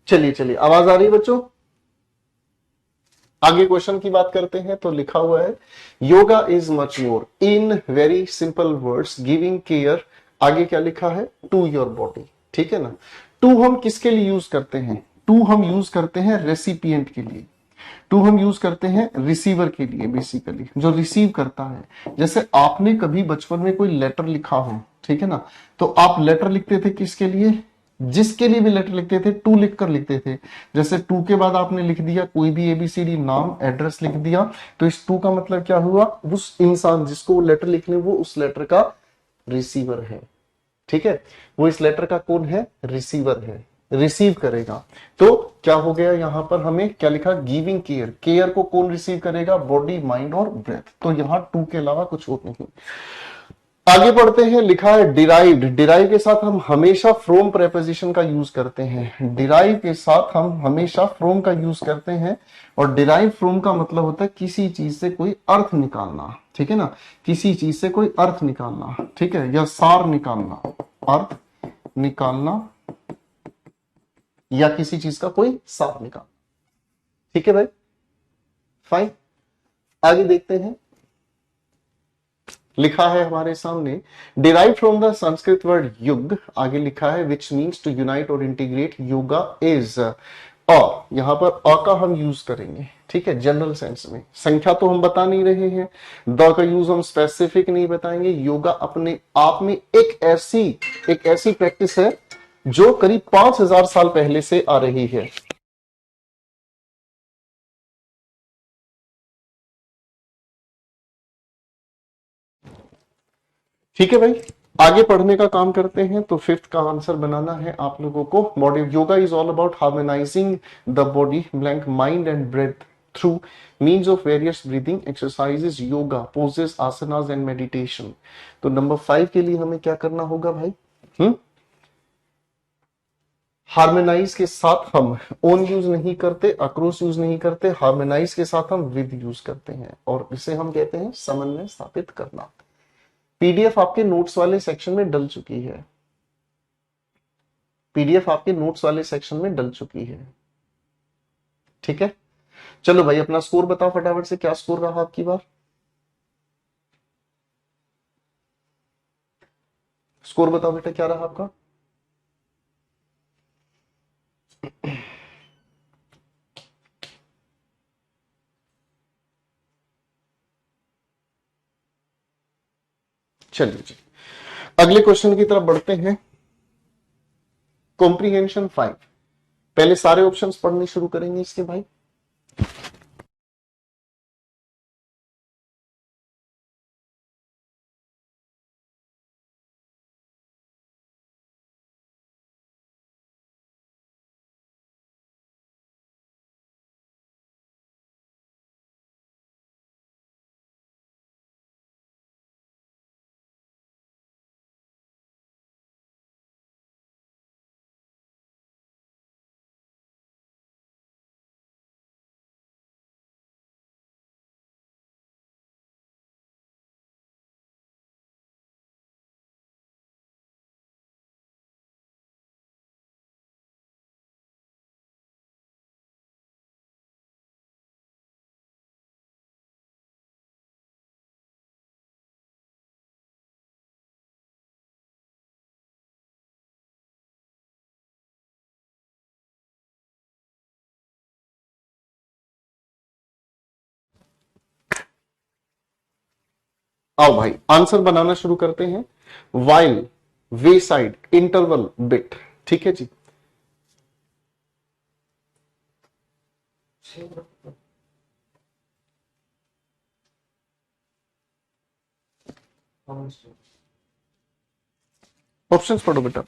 चलिए चलिए, आवाज आ रही है बच्चों। आगे क्वेश्चन की बात करते हैं तो लिखा हुआ है yoga is much more in very simple words giving care. आगे क्या लिखा है, टू योर बॉडी। ठीक है ना, टू हम किसके लिए यूज करते हैं, टू हम यूज करते हैं रेसिपिएंट के लिए, टू हम यूज करते हैं रिसीवर के लिए, बेसिकली जो रिसीव करता है। जैसे आपने कभी बचपन में कोई लेटर लिखा हो, ठीक है ना, तो आप लेटर लिखते थे किसके लिए, जिसके लिए भी लेटर लिखते थे टू लिखकर लिखते थे। जैसे टू के बाद आपने लिख दिया कोई भी एबीसीडी नाम एड्रेस लिख दिया, तो इस टू का मतलब क्या हुआ, उस इंसान जिसको वो लेटर लिखने, वो उस लेटर का रिसीवर है। ठीक है, वो इस लेटर का कौन है, रिसीवर है, रिसीव करेगा। तो क्या हो गया, यहां पर हमें क्या लिखा, गिविंग केयर। केयर को कौन रिसीव करेगा, बॉडी माइंड और ब्रेथ। तो यहां टू के अलावा कुछ और नहीं। आगे बढ़ते हैं, लिखा है डिराइव्ड। डिराइव के साथ हम हमेशा फ्रॉम प्रेपोजिशन का यूज करते हैं। डिराइव के साथ हम हमेशा फ्रॉम का यूज करते हैं, और डिराइव फ्रॉम का मतलब होता है किसी चीज से कोई अर्थ निकालना। ठीक है ना, किसी चीज से कोई अर्थ निकालना, ठीक है, या सार निकालना, अर्थ निकालना, या किसी चीज का कोई सार निकालना। ठीक है भाई, फाइन। आगे देखते हैं, लिखा है हमारे सामने derive from the Sanskrit word युग। आगे लिखा है विच मीन्स टू यूनाइट और इंटीग्रेट। योगा इज और यहां पर अ का हम यूज करेंगे, ठीक है, जनरल सेंस में। संख्या तो हम बता नहीं रहे हैं, द का यूज हम स्पेसिफिक नहीं बताएंगे। योगा अपने आप में एक ऐसी प्रैक्टिस है जो करीब 5000 साल पहले से आ रही है। ठीक है भाई, आगे पढ़ने का काम करते हैं। तो फिफ्थ का आंसर बनाना है आप लोगों को। Body yoga is all about harmonising the body blank mind and breath through means of various breathing exercises, yoga, poses, asanas and meditation. तो नंबर 5 के लिए हमें क्या करना होगा भाई? हार्मोनाइज के साथ हम ओन यूज नहीं करते, अक्रोस यूज नहीं करते, हार्मोनाइज के साथ हम विद यूज करते हैं, और इसे हम कहते हैं समन्वय स्थापित करना। पीडीएफ आपके नोट्स वाले सेक्शन में डल चुकी है। पीडीएफ आपके नोट्स वाले सेक्शन में डल चुकी है। ठीक है, चलो भाई अपना स्कोर बताओ फटाफट से, क्या स्कोर रहा आपकी बार? स्कोर बताओ बेटा, क्या रहा आपका? चलिए जी, अगले क्वेश्चन की तरफ बढ़ते हैं। कॉम्प्रीहेंशन 5, पहले सारे ऑप्शंस पढ़ने शुरू करेंगे इसके भाई। आओ भाई आंसर बनाना शुरू करते हैं। वाइल, वे साइड, इंटरवल, बिट। ठीक है जी। ऑप्शंस पढ़ो बेटा।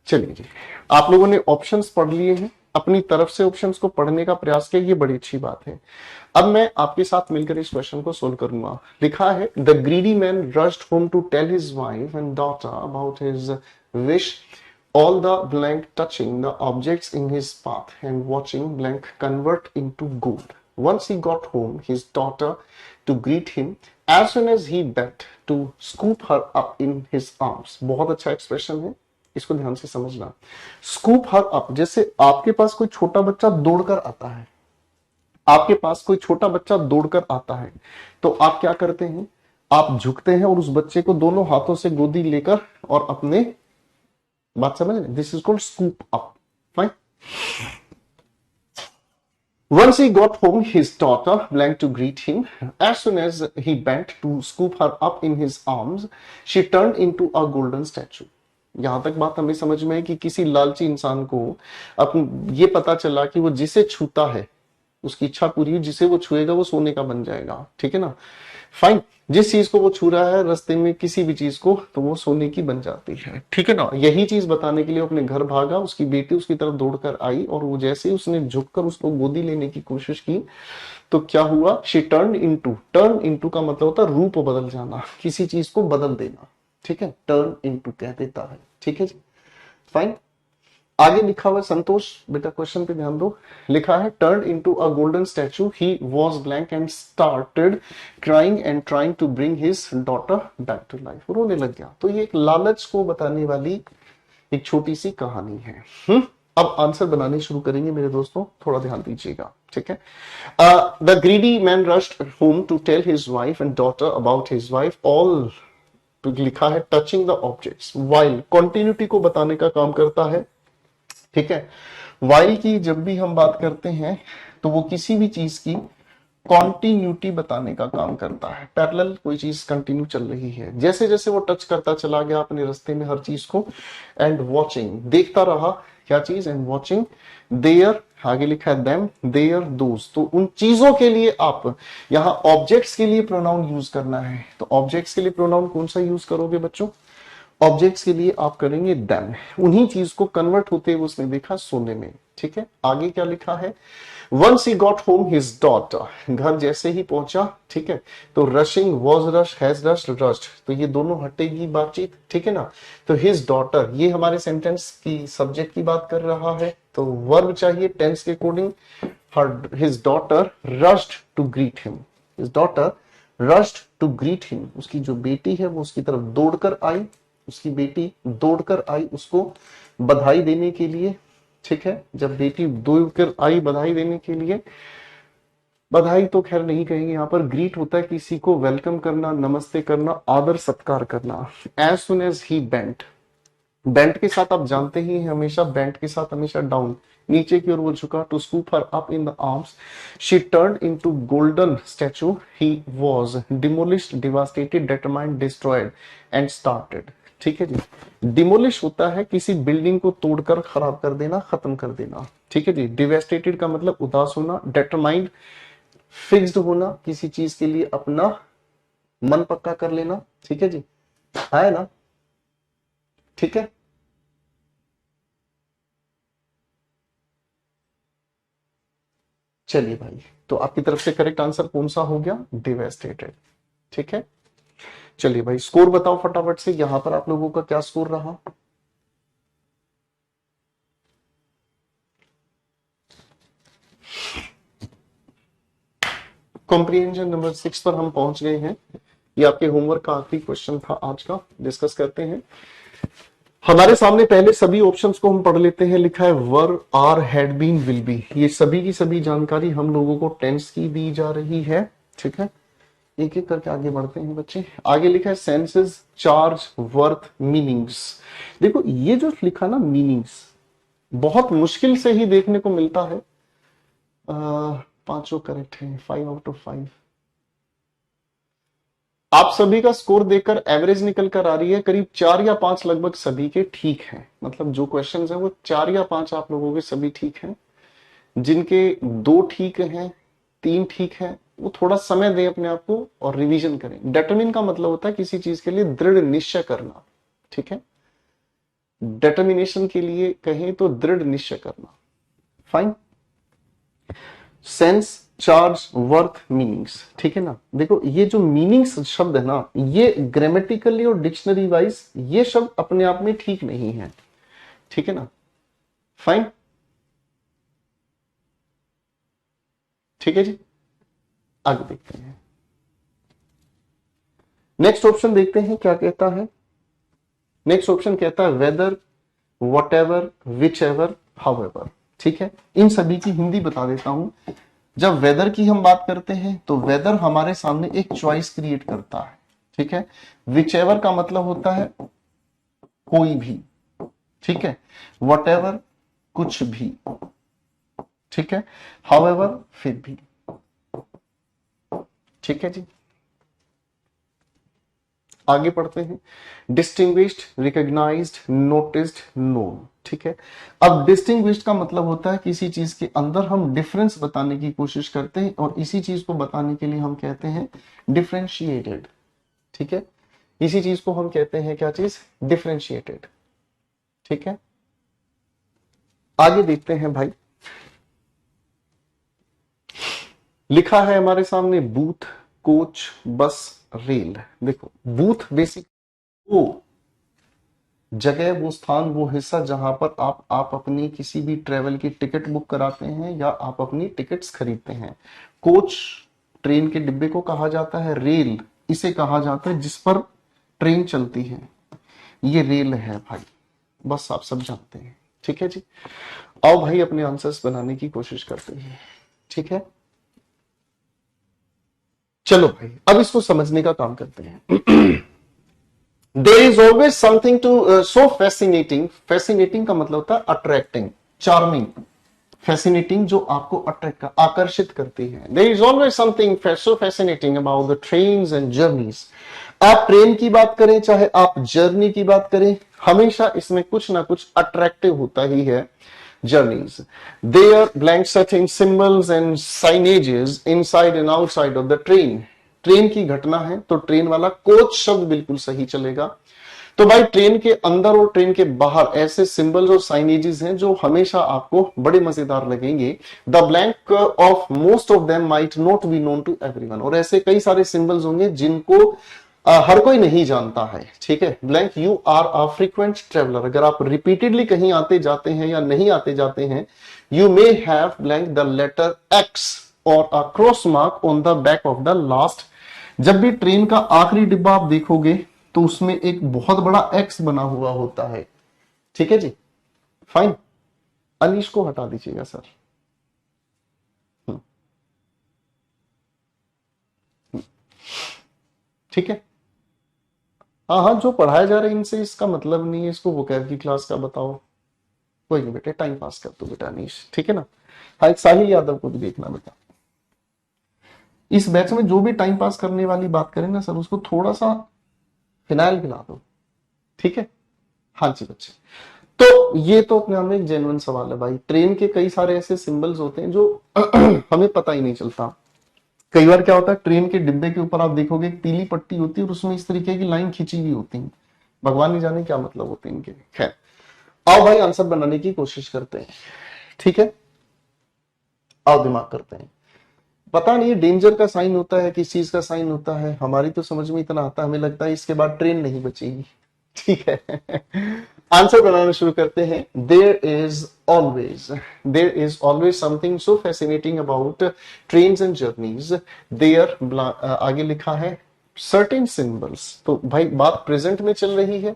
चलिए जी, आप लोगों ने ऑप्शंस पढ़ लिए हैं, अपनी तरफ से ऑप्शंस को पढ़ने का प्रयास किया, ये बड़ी अच्छी बात है। अब मैं आपके साथ मिलकर इस क्वेश्चन को सोल्व करूंगा। लिखा है, the greedy man rushed home to tell his wife and daughter about his wish, all the blank touching the objects in his path and watching blank convert into gold. Once he got home, his daughter to greet him as soon as he bent to scoop her up in his arms. बहुत अच्छा एक्सप्रेशन है, इसको ध्यान से समझना। स्कूप हर अप, जैसे आपके पास कोई छोटा बच्चा दौड़कर आता है, आपके पास कोई छोटा बच्चा दौड़कर आता है, तो आप क्या करते हैं, आप झुकते हैं और उस बच्चे को दोनों हाथों से गोदी लेकर और अपने, बात समझ रहे, this is called scoop up. Fine. Once he got home, his daughter blank to greet him. As soon as he bent to scoop her up in his arms, she turned into a golden statue. यहां तक बात हमें समझ में है कि किसी लालची इंसान को अब ये पता चला कि वो जिसे छूता है उसकी इच्छा पूरी हुई, जिसे वो छुएगा वो सोने का बन जाएगा, ठीक है ना। फाइन, जिस चीज को वो छू रहा है रास्ते में किसी भी चीज को, तो वो सोने की बन जाती है, ठीक है ना। यही चीज बताने के लिए अपने घर भागा, उसकी बेटी उसकी तरफ दौड़कर आई और वो जैसे ही उसने झुककर उसको गोदी लेने की कोशिश की, तो क्या हुआ, शी टर्न इनटू का मतलब होता है रूप बदल जाना, किसी चीज को बदल देना, ठीक है, टर्न इनटू कह देता है, ठीक है जी। फाइन। आगे लिखा हुआ, संतोष बेटा क्वेश्चन पे ध्यान दो। लिखा है, turn into a golden statue, he was blank and started crying and trying to bring his daughter back to life. रोने लग गया। तो ये एक लालच को बताने वाली एक छोटी सी कहानी है। अब आंसर बनाने शुरू करेंगे मेरे दोस्तों, थोड़ा ध्यान दीजिएगा, ठीक है। The greedy man rushed home to tell his wife and daughter about his wife all, लिखा है touching the objects, while continuity को बताने का काम करता है, ठीक है। वाइल की जब भी हम बात करते हैं तो वो किसी भी चीज की कॉन्टिन्यूटी बताने का काम करता है। पैरेलल कोई चीज कंटिन्यू चल रही है, जैसे जैसे वो टच करता चला गया अपने रास्ते में हर चीज को, एंड वॉचिंग देखता रहा, क्या चीज, एंड वॉचिंग देयर, आगे लिखा है देम, देयर, दोस्त, तो उन चीजों के लिए आप यहां ऑब्जेक्ट्स के लिए प्रोनाउन यूज करना है। तो ऑब्जेक्ट्स के लिए प्रोनाउन कौन सा यूज करोगे बच्चों, ऑब्जेक्ट्स के लिए आप करेंगे देम, उन्हीं चीज को कन्वर्ट होते हुए उसने देखा सोने में, ठीक है। आगे क्या लिखा है, once he got home his daughter, घर जैसे ही पहुंचा, ठीक है, तो rushing, was rush, has rushed, rushed, तो ये दोनों हटेगी बातचीत, ठीक है ना। तो हिज डॉटर, ये हमारे सेंटेंस की सब्जेक्ट की बात कर रहा है, तो वर्ब चाहिए टेंस के according. His daughter rushed to greet him, his daughter rushed to greet him, उसकी जो बेटी है वो उसकी तरफ दौड़कर आई, उसकी बेटी दौड़कर आई उसको बधाई देने के लिए, ठीक है। जब बेटी दौड़कर आई बधाई देने के लिए, बधाई तो खैर नहीं कहेंगे, यहाँ पर ग्रीट होता है किसी को वेलकम करना, नमस्ते करना, आदर सत्कार करना। As soon as he bent, bent के साथ आप जानते ही हैं, हमेशा बेंट के साथ हमेशा डाउन, नीचे की ओर वो झुका, to scoop her up in the arms, she turned into golden statue, he was demolished, devastated, determined, destroyed and started, ठीक है जी। डिमोलिश होता है किसी बिल्डिंग को तोड़कर खराब कर देना, खत्म कर देना, ठीक है जी। डिवास्टेटेड का मतलब उदास होना, डिटरमाइंड फिक्स्ड होना, किसी चीज के लिए अपना मन पक्का कर लेना, ठीक है जी, है ना, ठीक है। चलिए भाई, तो आपकी तरफ से करेक्ट आंसर कौन सा हो गया, डिवेस्टेटेड, ठीक है। चलिए भाई, स्कोर बताओ फटाफट से, यहां पर आप लोगों का क्या स्कोर रहा। कॉम्प्रिहेंशन नंबर 6 पर हम पहुंच गए हैं। ये आपके होमवर्क का आखिरी क्वेश्चन था आज का, डिस्कस करते हैं। हमारे सामने पहले सभी ऑप्शंस को हम पढ़ लेते हैं। लिखा है were, are, had been, will be, ये सभी की सभी जानकारी हम लोगों को टेंस की दी जा रही है, ठीक है। एक एक करके आगे बढ़ते हैं बच्चे। आगे लिखा है सेंसेस, चार्ज, वर्थ, मीनिंग्स। देखो ये जो लिखा ना मीनिंग्स, बहुत मुश्किल से ही देखने को मिलता है। पांचों करेक्ट है, 5 आउट ऑफ 5। आप सभी का स्कोर देखकर एवरेज निकल कर आ रही है करीब 4 या 5, लगभग सभी के ठीक हैं। मतलब जो क्वेश्चंस हैं वो 4 या 5 आप लोगों के सभी ठीक हैं। जिनके 2 ठीक हैं, 3 ठीक हैं, वो थोड़ा समय दें अपने आप को और रिवीजन करें। डिटरमिन का मतलब होता है किसी चीज के लिए दृढ़ निश्चय करना, ठीक है। डिटर्मिनेशन के लिए कहें तो दृढ़ निश्चय करना। Fine. Sense, charge, worth, meanings, ठीक है ना। देखो ये जो मीनिंग्स शब्द है ना, ये ग्रामेटिकली और डिक्शनरी वाइज ये शब्द अपने आप में ठीक नहीं है, ठीक है ना। फाइन, ठीक है जी। आगे देखते हैं, नेक्स्ट ऑप्शन देखते हैं क्या कहता है। नेक्स्ट ऑप्शन कहता है whether, whatever, whichever, however, ठीक है। इन सभी की हिंदी बता देता हूं। जब वेदर की हम बात करते हैं तो वेदर हमारे सामने एक चॉइस क्रिएट करता है, ठीक है। विच एवर का मतलब होता है कोई भी, ठीक है। वॉट एवर कुछ भी, ठीक है। हाउ एवर फिर भी, ठीक है जी। आगे पढ़ते हैं, डिस्टिंग्विश्ड, रिकॉग्नाइज्ड, नोटिस्ड, नोन, ठीक है। अब डिस्टिंग्विश्ड का मतलब होता है किसी चीज के अंदर हम डिफरेंस बताने की कोशिश करते हैं और इसी चीज को बताने के लिए हम कहते हैं डिफरेंशिएटेड, ठीक है। इसी चीज को हम कहते हैं क्या चीज, डिफरेंशिएटेड, ठीक है। आगे देखते हैं भाई, लिखा है हमारे सामने बूथ, कोच, बस, रेल। देखो बूथ बेसिक वो जगह, वो स्थान, वो हिस्सा जहां पर आप अपनी किसी भी ट्रेवल की टिकट बुक कराते हैं या आप अपनी टिकट्स खरीदते हैं। कोच ट्रेन के डिब्बे को कहा जाता है, रेल इसे कहा जाता है जिस पर ट्रेन चलती है। ये रेल है भाई, बस आप सब जानते हैं, ठीक है जी। आओ भाई अपने आंसर्स बनाने की कोशिश करते हैं, ठीक है। चलो भाई अब इसको समझने का काम करते हैं। There is always something to so fascinating, fascinating का मतलब होता है अट्रैक्टिंग, चार्मिंग, फैसिनेटिंग जो आपको अट्रैक्ट आकर्षित करती है। देर is always something so fascinating about the trains and journeys. आप ट्रेन की बात करें चाहे आप जर्नी की बात करें, हमेशा इसमें कुछ ना कुछ अट्रैक्टिव होता ही है। journeys. They are blank certain symbols and signages inside and outside of the train. Train की घटना है तो ट्रेन वाला कोच शब्द बिल्कुल सही चलेगा। तो भाई ट्रेन के अंदर और ट्रेन के बाहर ऐसे सिंबल्स और साइनेजेस हैं जो हमेशा आपको बड़े मजेदार लगेंगे। The blank of most of them might not be known to everyone. और ऐसे कई सारे सिंबल्स होंगे जिनको हर कोई नहीं जानता है, ठीक है। Blank you are a frequent traveller, अगर आप रिपीटेडली कहीं आते जाते हैं या नहीं आते जाते हैं, you may have blank the letter X और a cross mark on the back of the last. जब भी ट्रेन का आखिरी डिब्बा आप देखोगे तो उसमें एक बहुत बड़ा एक्स बना हुआ होता है, ठीक है जी। फाइन, अनीश को हटा दीजिएगा सर। ठीक है। हाँ हाँ, जो पढ़ाया जा रहा है इनसे इसका मतलब नहीं है, इसको वोकैब की क्लास का बताओ। कोई नहीं बेटे, टाइम पास कर दो बेटा अनीश, ठीक है ना। हाँ, एक साहिल यादव को भी देखना बेटा। इस बैच में जो भी टाइम पास करने वाली बात करें ना सर, उसको थोड़ा सा फिनाइल पिला दो, ठीक है। हाँ जी बच्चे, तो ये तो अपने आप में एक जेन्युइन सवाल है भाई। ट्रेन के कई सारे ऐसे सिंबल्स होते हैं जो हमें पता ही नहीं चलता। कई बार क्या होता है, ट्रेन के डिब्बे के ऊपर आप देखोगे एक पीली पट्टी होती है और उसमें इस तरीके की लाइन खींची हुई होती है, भगवान नहीं जाने क्या मतलब होते हैं इनके। खैर, आओ भाई आंसर बनाने की कोशिश करते हैं, ठीक है। आओ दिमाग करते हैं। पता नहीं डेंजर का साइन होता है, किस चीज का साइन होता है, हमारी तो समझ में इतना आता है, हमें लगता है इसके बाद ट्रेन नहीं बचेगी, ठीक है। आंसर बनाना शुरू करते हैं। There is always something so fascinating about trains and journeys. There आगे लिखा है सर्टेन सिंबल्स। तो भाई बात प्रेजेंट में चल रही है,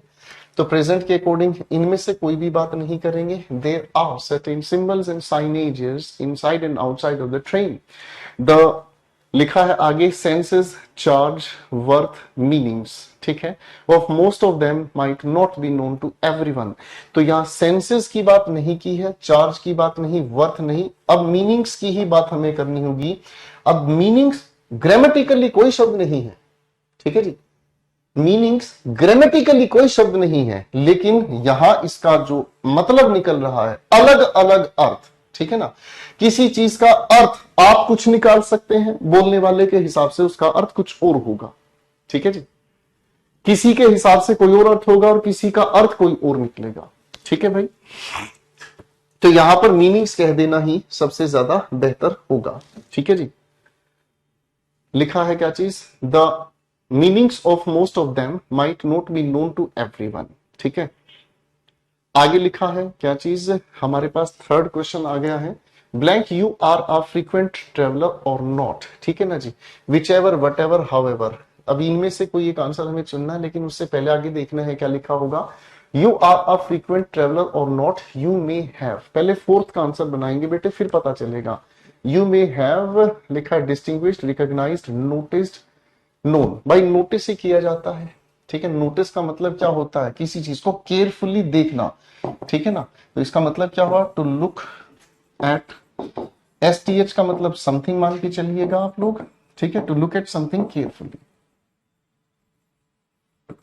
तो प्रेजेंट के अकॉर्डिंग इनमें से कोई भी बात नहीं करेंगे। There are certain symbols and signages inside and outside of the train. The लिखा है आगे सेंसेस, चार्ज, वर्थ, मीनिंग्स, ठीक है। Of most of them might not be known to everyone. तो यहां सेंसेस की बात नहीं की है, चार्ज की बात नहीं, वर्थ नहीं। अब मीनिंग्स की ही बात हमें करनी होगी। अब मीनिंग्स ग्रामेटिकली कोई शब्द नहीं है, ठीक है जी। मीनिंग्स ग्रामेटिकली कोई शब्द नहीं है, लेकिन यहां इसका जो मतलब निकल रहा है अलग अलग अर्थ, ठीक है ना। किसी चीज का अर्थ आप कुछ निकाल सकते हैं, बोलने वाले के हिसाब से उसका अर्थ कुछ और होगा, ठीक है जी। किसी के हिसाब से कोई और अर्थ होगा और किसी का अर्थ कोई और निकलेगा। ठीक है भाई, तो यहां पर मीनिंग्स कह देना ही सबसे ज्यादा बेहतर होगा। ठीक है जी, लिखा है क्या चीज, the meanings of most of them might not be known to everyone. ठीक है, आगे लिखा है क्या चीज, हमारे पास थर्ड क्वेश्चन आ गया है, blank you are a frequent traveller or not. ठीक है ना जी, whichever whatever however, अभी इनमें से कोई एक आंसर हमें चुनना है, लेकिन उससे पहले आगे देखना है क्या लिखा होगा, you are a frequent traveller or not, you may have, पहले फोर्थ का आंसर बनाएंगे बेटे फिर पता चलेगा। यू मे हैव लिखा है डिस्टिंग्विश्ड, रिकॉग्नाइज्ड, नोटिस्ड, नोन, भाई नोटिस ही किया जाता है। ठीक है, नोटिस का मतलब क्या होता है, किसी चीज को केयरफुली देखना। ठीक है ना, तो इसका मतलब क्या हुआ, टू लुक एट, STH का मतलब समथिंग मान के चलिएगा आप लोग। ठीक है, to look at something carefully.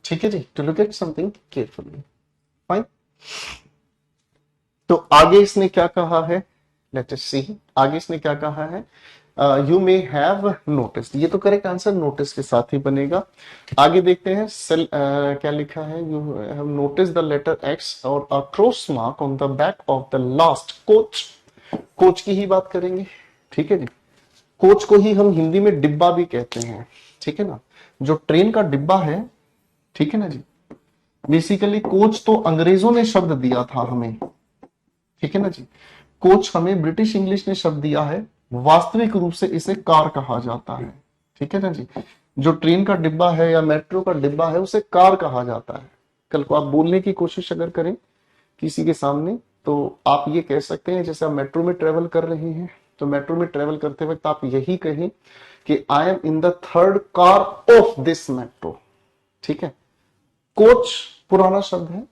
ठीक है जी, to look at something carefully, fine. तो आगे इसने क्या कहा है, लेट अस सी, आगे इसने क्या कहा है, यू मे हैव नोटिस, ये तो करेक्ट आंसर नोटिस के साथ ही बनेगा। आगे देखते हैं क्या लिखा है, you have notice the letter X और a cross mark on the back of the last coach, coach की ही बात करेंगे। ठीक है जी, कोच को ही हम हिंदी में डिब्बा भी कहते हैं। ठीक है ना, जो ट्रेन का डिब्बा है, ठीक है ना जी, बेसिकली कोच तो अंग्रेजों ने शब्द दिया था हमें। ठीक है ना जी, कोच हमें ब्रिटिश इंग्लिश ने शब्द दिया है, वास्तविक रूप से इसे कार कहा जाता है। ठीक है ना जी, जो ट्रेन का डिब्बा है या मेट्रो का डिब्बा है उसे कार कहा जाता है। कल को आप बोलने की कोशिश अगर करें किसी के सामने, तो आप ये कह सकते हैं, जैसे आप मेट्रो में ट्रेवल कर रहे हैं, तो मेट्रो में ट्रेवल करते वक्त आप यही कहें कि I am in the third car of this metro. ठीक है, कोच पुराना शब्द है,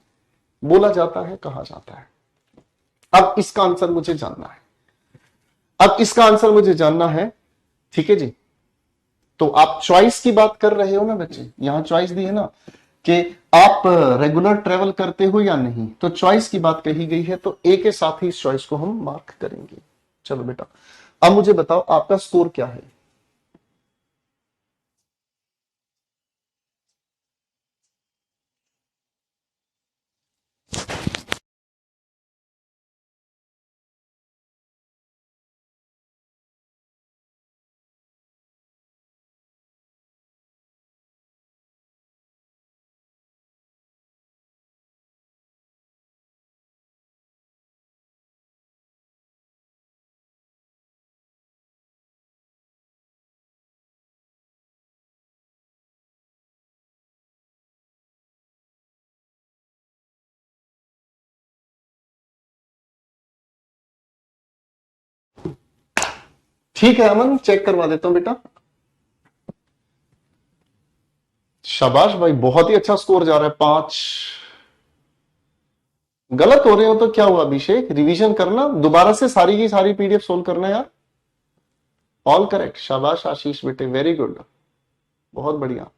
बोला जाता है, कहा जाता है। अब इसका आंसर मुझे जानना है, अब इसका आंसर मुझे जानना है। ठीक है जी, तो आप चॉइस की बात कर रहे हो ना बच्चे, यहां चॉइस दी है ना कि आप रेगुलर ट्रेवल करते हो या नहीं, तो चॉइस की बात कही गई है, तो ए के साथ ही इस चॉइस को हम मार्क करेंगे। चलो बेटा, अब मुझे बताओ आपका स्कोर क्या है। ठीक है अमन, चेक करवा देता हूं बेटा। शाबाश भाई, बहुत ही अच्छा स्कोर जा रहा है, 5। गलत हो रहे हो तो क्या हुआ अभिषेक, रिवीजन करना, दोबारा से सारी की सारी PDF सोल्व करना यार। ऑल करेक्ट, शाबाश आशीष बेटे, वेरी गुड, बहुत बढ़िया।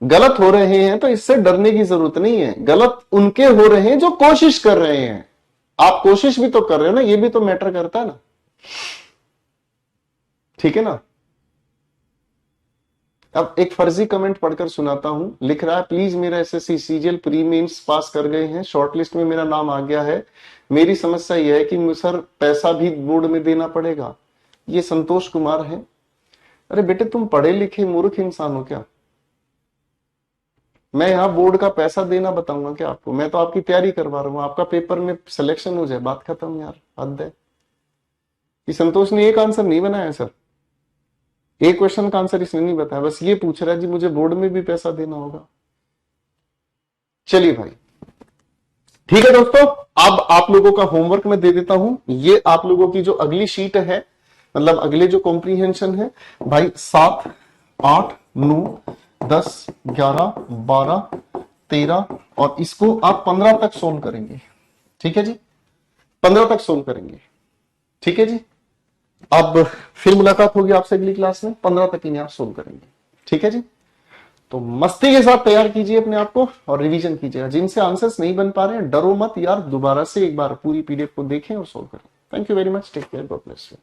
गलत हो रहे हैं तो इससे डरने की जरूरत नहीं है, गलत उनके हो रहे हैं जो कोशिश कर रहे हैं, आप कोशिश भी तो कर रहे हो ना, ये भी तो मैटर करता है ना। ठीक है ना, अब एक फर्जी कमेंट पढ़कर सुनाता हूं, लिख रहा है, प्लीज मेरा SSC CGL प्री मेंस पास कर गए हैं, शॉर्टलिस्ट में मेरा नाम आ गया है, मेरी समस्या यह है कि सर पैसा भी बोर्ड में देना पड़ेगा। ये संतोष कुमार है। अरे बेटे तुम पढ़े लिखे मूर्ख इंसान हो क्या, मैं यहाँ बोर्ड का पैसा देना बताऊंगा क्या आपको, मैं तो आपकी तैयारी करवा रहा हूँ, आपका पेपर में सिलेक्शन हो जाए, बात खत्म यार, हद है। कि संतोष ने एक आंसर नहीं बनाया सर, एक क्वेश्चन का आंसर इसने नहीं बताया, बस ये पूछ रहा है जी मुझे बोर्ड में भी पैसा देना होगा। चलिए भाई, ठीक है दोस्तों, अब आप लोगों का होमवर्क मैं दे देता हूं, ये आप लोगों की जो अगली शीट है, मतलब अगले जो कॉम्प्रीहेंशन है भाई, 7, 8, 9, 10, 11, 12, 13 और इसको आप 15 तक सोल्व करेंगे। ठीक है जी, 15 तक सोल्व करेंगे। ठीक है जी, अब फिर मुलाकात होगी आपसे अगली क्लास में, 15 तक इन्हें आप सोल्व करेंगे। ठीक है जी, तो मस्ती के साथ तैयार कीजिए अपने आप को और रिवीजन कीजिएगा, जिनसे आंसर्स नहीं बन पा रहे हैं डरो मत यार, दोबारा से एक बार पूरी PDF को देखें और सोल्व करें। Thank you very much, take care, God bless you.